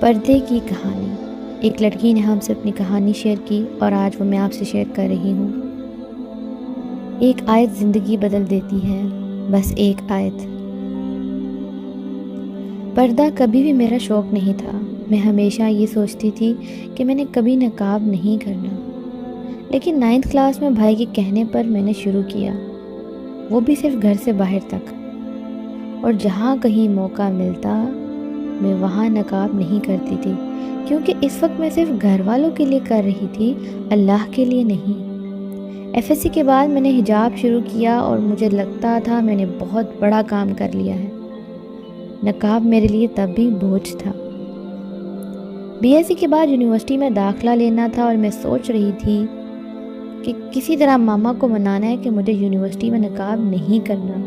پردے کی کہانی۔ ایک لڑکی نے ہم سے اپنی کہانی شیئر کی اور آج وہ میں آپ سے شیئر کر رہی ہوں۔ ایک آیت زندگی بدل دیتی ہے، بس ایک آیت۔ پردہ کبھی بھی میرا شوق نہیں تھا۔ میں ہمیشہ یہ سوچتی تھی کہ میں نے کبھی نقاب نہیں کرنا، لیکن 9th کلاس میں بھائی کے کہنے پر میں نے شروع کیا، وہ بھی صرف گھر سے باہر تک، اور جہاں کہیں موقع ملتا میں وہاں نقاب نہیں کرتی تھی، کیونکہ اس وقت میں صرف گھر والوں کے لیے کر رہی تھی، اللہ کے لیے نہیں۔ FSC کے بعد میں نے حجاب شروع کیا اور مجھے لگتا تھا میں نے بہت بڑا کام کر لیا ہے۔ نقاب میرے لیے تب بھی بوجھ تھا۔ BSc کے بعد یونیورسٹی میں داخلہ لینا تھا اور میں سوچ رہی تھی کہ کسی طرح ماما کو منانا ہے کہ مجھے یونیورسٹی میں نقاب نہیں کرنا۔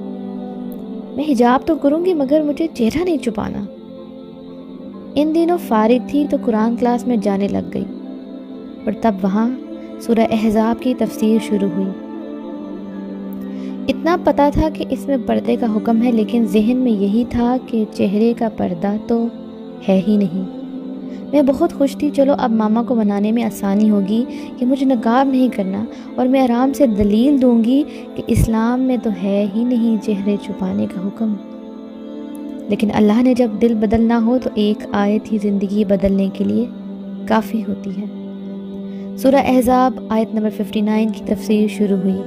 میں حجاب تو کروں گی مگر مجھے چہرہ نہیں چھپانا۔ ان دنوں فارغ تھی تو قرآن کلاس میں جانے لگ گئی، اور تب وہاں سورہ احزاب کی تفسیر شروع ہوئی۔ اتنا پتہ تھا کہ اس میں پردے کا حکم ہے، لیکن ذہن میں یہی تھا کہ چہرے کا پردہ تو ہے ہی نہیں۔ میں بہت خوش تھی، چلو اب ماما کو منانے میں آسانی ہوگی کہ مجھے نقاب نہیں کرنا، اور میں آرام سے دلیل دوں گی کہ اسلام میں تو ہے ہی نہیں چہرے چھپانے کا حکم۔ لیکن اللہ نے جب دل بدلنا ہو تو ایک آیت ہی زندگی بدلنے کے لیے کافی ہوتی ہے۔ سورہ احزاب آیت نمبر 59 کی تفسیر شروع ہوئی۔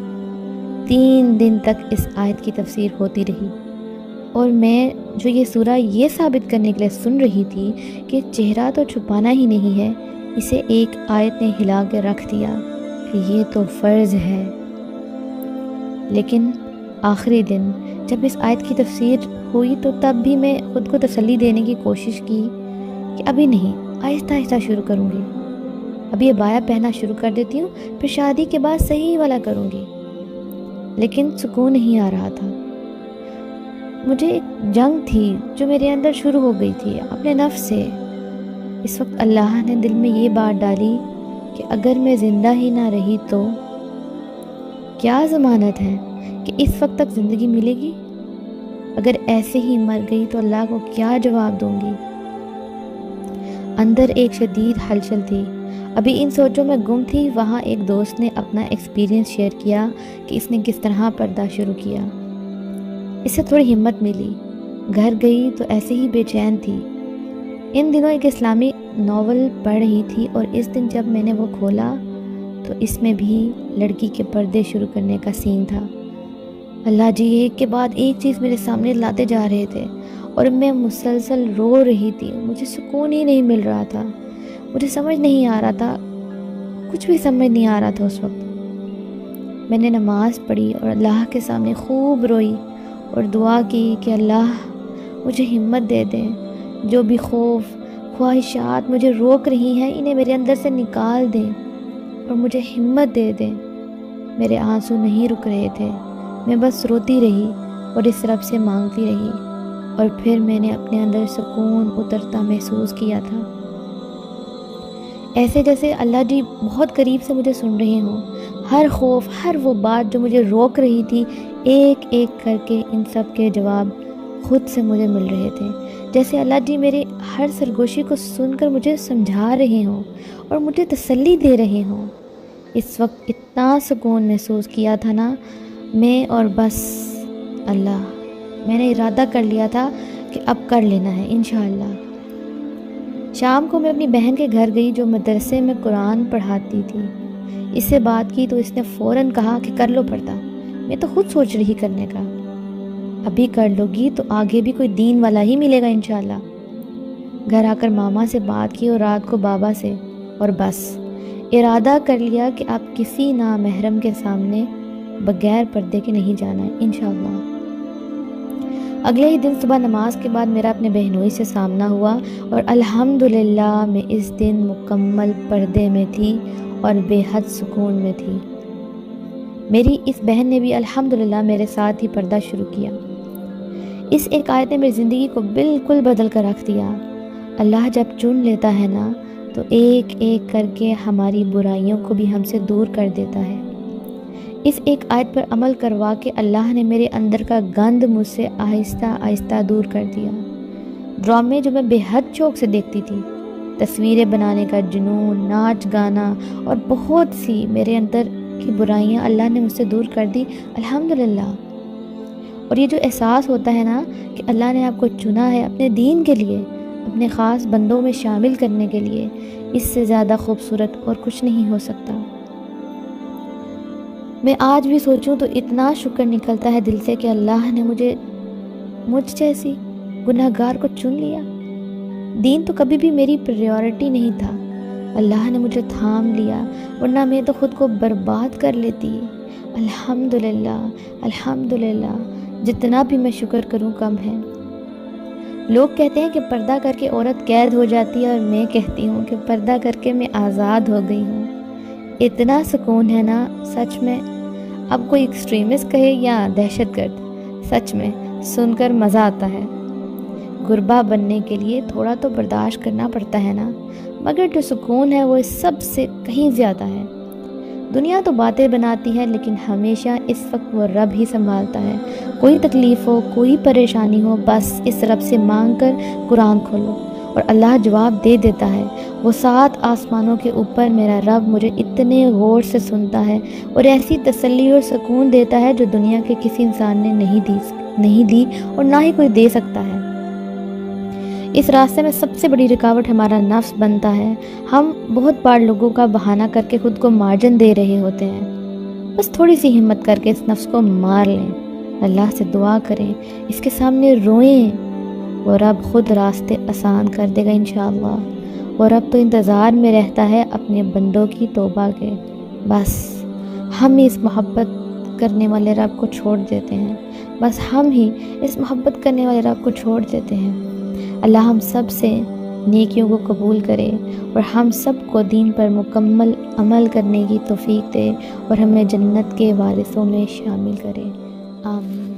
3 دن تک اس آیت کی تفسیر ہوتی رہی، اور میں جو یہ سورہ یہ ثابت کرنے کے لیے سن رہی تھی کہ چہرہ تو چھپانا ہی نہیں ہے، اسے ایک آیت نے ہلا کے رکھ دیا کہ یہ تو فرض ہے۔ لیکن آخری دن جب اس آیت کی تفسیر ہوئی تو تب بھی میں خود کو تسلی دینے کی کوشش کی کہ ابھی نہیں، آہستہ آہستہ شروع کروں گی، ابھی یہ بایا پہنا شروع کر دیتی ہوں، پھر شادی کے بعد صحیح والا کروں گی۔ لیکن سکون نہیں آ رہا تھا۔ مجھے ایک جنگ تھی جو میرے اندر شروع ہو گئی تھی اپنے نفس سے۔ اس وقت اللہ نے دل میں یہ بات ڈالی کہ اگر میں زندہ ہی نہ رہی تو کیا ضمانت ہے کہ اس وقت تک زندگی ملے گی؟ اگر ایسے ہی مر گئی تو اللہ کو کیا جواب دوں گی؟ اندر ایک شدید ہلچل تھی، ابھی ان سوچوں میں گم تھی۔ وہاں ایک دوست نے اپنا ایکسپیرینس شیئر کیا کہ اس نے کس طرح پردہ شروع کیا۔ اس سے تھوڑی ہمت ملی، گھر گئی تو ایسے ہی بے چین تھی۔ ان دنوں ایک اسلامی ناول پڑھ رہی تھی، اور اس دن جب میں نے وہ کھولا تو اس میں بھی لڑکی کے پردے شروع کرنے کا سین تھا۔ اللہ جی ایک کے بعد ایک چیز میرے سامنے لاتے جا رہے تھے، اور میں مسلسل رو رہی تھی۔ مجھے سکون ہی نہیں مل رہا تھا، مجھے سمجھ نہیں آ رہا تھا، کچھ بھی سمجھ نہیں آ رہا تھا اس وقت۔ میں نے نماز پڑھی اور اللہ کے سامنے خوب روئی اور دعا کی کہ اللہ مجھے ہمت دے دیں، جو بھی خوف خواہشات مجھے روک رہی ہیں انہیں میرے اندر سے نکال دیں اور مجھے ہمت دے دیں۔ میرے آنسو نہیں رک رہے تھے، میں بس روتی رہی اور اس رب سے مانگتی رہی، اور پھر میں نے اپنے اندر سکون اترتا محسوس کیا تھا، ایسے جیسے اللہ جی بہت قریب سے مجھے سن رہے ہوں۔ ہر خوف، ہر وہ بات جو مجھے روک رہی تھی، ایک ایک کر کے ان سب کے جواب خود سے مجھے مل رہے تھے، جیسے اللہ جی میرے ہر سرگوشی کو سن کر مجھے سمجھا رہے ہوں اور مجھے تسلی دے رہے ہوں۔ اس وقت اتنا سکون محسوس کیا تھا نا میں، اور بس اللہ، میں نے ارادہ کر لیا تھا کہ اب کر لینا ہے انشاءاللہ۔ شام کو میں اپنی بہن کے گھر گئی جو مدرسے میں قرآن پڑھاتی تھی۔ اس سے بات کی تو اس نے فوراً کہا کہ کر لو پردہ۔ میں تو خود سوچ رہی کرنے کا، ابھی کر لو گی تو آگے بھی کوئی دین والا ہی ملے گا انشاءاللہ۔ گھر آ کر ماما سے بات کی اور رات کو بابا سے، اور بس ارادہ کر لیا کہ اب کسی نامحرم کے سامنے بغیر پردے کے نہیں جانا ہے انشاءاللہ۔ اگلے ہی دن صبح نماز کے بعد میرا اپنے بہنوئی سے سامنا ہوا، اور الحمدللہ میں اس دن مکمل پردے میں تھی اور بے حد سکون میں تھی۔ میری اس بہن نے بھی الحمدللہ میرے ساتھ ہی پردہ شروع کیا۔ اس ایک آیت نے میری زندگی کو بالکل بدل کر رکھ دیا۔ اللہ جب چن لیتا ہے نا تو ایک ایک کر کے ہماری برائیوں کو بھی ہم سے دور کر دیتا ہے۔ اس ایک آیت پر عمل کروا کے اللہ نے میرے اندر کا گند مجھ سے آہستہ آہستہ دور کر دیا۔ ڈرامے جو میں بے حد شوق سے دیکھتی تھی تصویریں بنانے کا جنون، ناچ گانا اور بہت سی میرے اندر کی برائیاں اللہ نے مجھ سے دور کر دی، الحمدللہ۔ اور یہ جو احساس ہوتا ہے نا کہ اللہ نے آپ کو چنا ہے اپنے دین کے لیے، اپنے خاص بندوں میں شامل کرنے کے لیے، اس سے زیادہ خوبصورت اور کچھ نہیں ہو سکتا۔ میں آج بھی سوچوں تو اتنا شکر نکلتا ہے دل سے کہ اللہ نے مجھ جیسی گناہ گار کو چن لیا۔ دین تو کبھی بھی میری پریورٹی نہیں تھا، اللہ نے مجھے تھام لیا، ورنہ میں تو خود کو برباد کر لیتی۔ الحمدللہ الحمدللہ، جتنا بھی میں شکر کروں کم ہے۔ لوگ کہتے ہیں کہ پردہ کر کے عورت قید ہو جاتی ہے، اور میں کہتی ہوں کہ پردہ کر کے میں آزاد ہو گئی ہوں۔ اتنا سکون ہے نا سچ میں، اب کوئی ایکسٹریمسٹ کہے یا دہشت گرد، سچ میں سن کر مزہ آتا ہے۔ غربا بننے کے لیے تھوڑا تو برداشت کرنا پڑتا ہے نا، مگر جو سکون ہے وہ اس سب سے کہیں زیادہ ہے۔ دنیا تو باتیں بناتی ہے، لیکن ہمیشہ اس وقت وہ رب ہی سنبھالتا ہے۔ کوئی تکلیف ہو، کوئی پریشانی ہو، بس اس رب سے مانگ کر قرآن کھولو اور اللہ جواب دے دیتا ہے۔ وہ 7 آسمانوں کے اوپر میرا رب مجھے اتنے غور سے سنتا ہے اور ایسی تسلی اور سکون دیتا ہے جو دنیا کے کسی انسان نے نہیں دی اور نہ ہی کوئی دے سکتا ہے۔ اس راستے میں سب سے بڑی رکاوٹ ہمارا نفس بنتا ہے۔ ہم بہت بار لوگوں کا بہانہ کر کے خود کو مارجن دے رہے ہوتے ہیں۔ بس تھوڑی سی ہمت کر کے اس نفس کو مار لیں، اللہ سے دعا کریں، اس کے سامنے روئیں، وہ رب خود راستے آسان کر دے گا انشاءاللہ۔ وہ رب تو انتظار میں رہتا ہے اپنے بندوں کی توبہ کے۔ بس ہم ہی اس محبت کرنے والے رب کو چھوڑ دیتے ہیں، بس ہم ہی اس محبت کرنے والے رب کو چھوڑ دیتے ہیں۔ اللہ ہم سب سے نیکیوں کو قبول کرے اور ہم سب کو دین پر مکمل عمل کرنے کی توفیق دے اور ہمیں جنت کے وارثوں میں شامل کرے، آمین۔